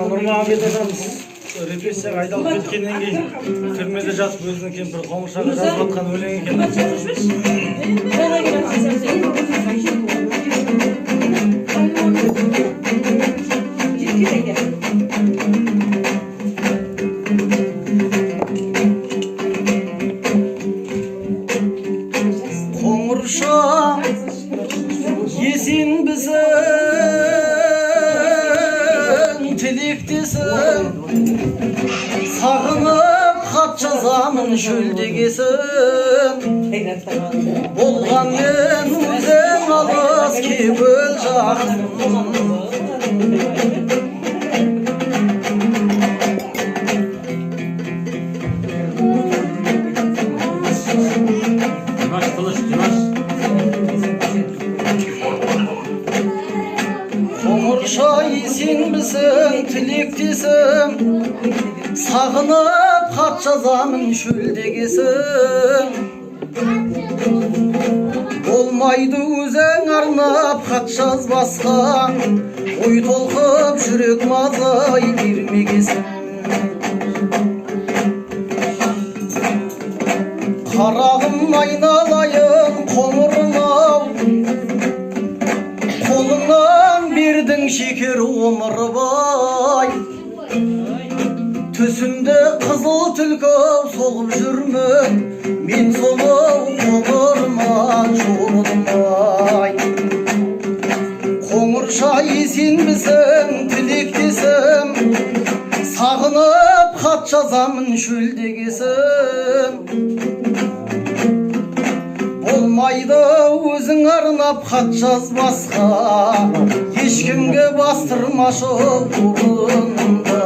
Нұрмағамбет атамыз репрессияға айдалып кеткеннен кейін түрмеде жатып өзінің кемпірі Қоңыршаға жазып жатқан өлең екен. Қоңырша есенбісің, тілектесің, сағынып хат жазамын шөлдегесін. Болғанмен өзің алыс кебіл жақын. Қоңырша есенбісің, тілектесің, сағынып хат жазамын шөлдегесің. Болмайды өзің арнап хат жазбасқа, ой толқып жүрек мазай бермегесің. Қарағым айналайын қоңырым-ау, қолыңнан бердің шекер омырбай. Түсімді қызыл түлкі соғып жүрмін, мен соны қоңырыма жордым-ай. Қоңырша есенбісің, тілектесің, сағынып хат жазамын шөлдегесің. Болмайды өзің арнап хат жазбасқа, ешкімге бастырмашы орнымды.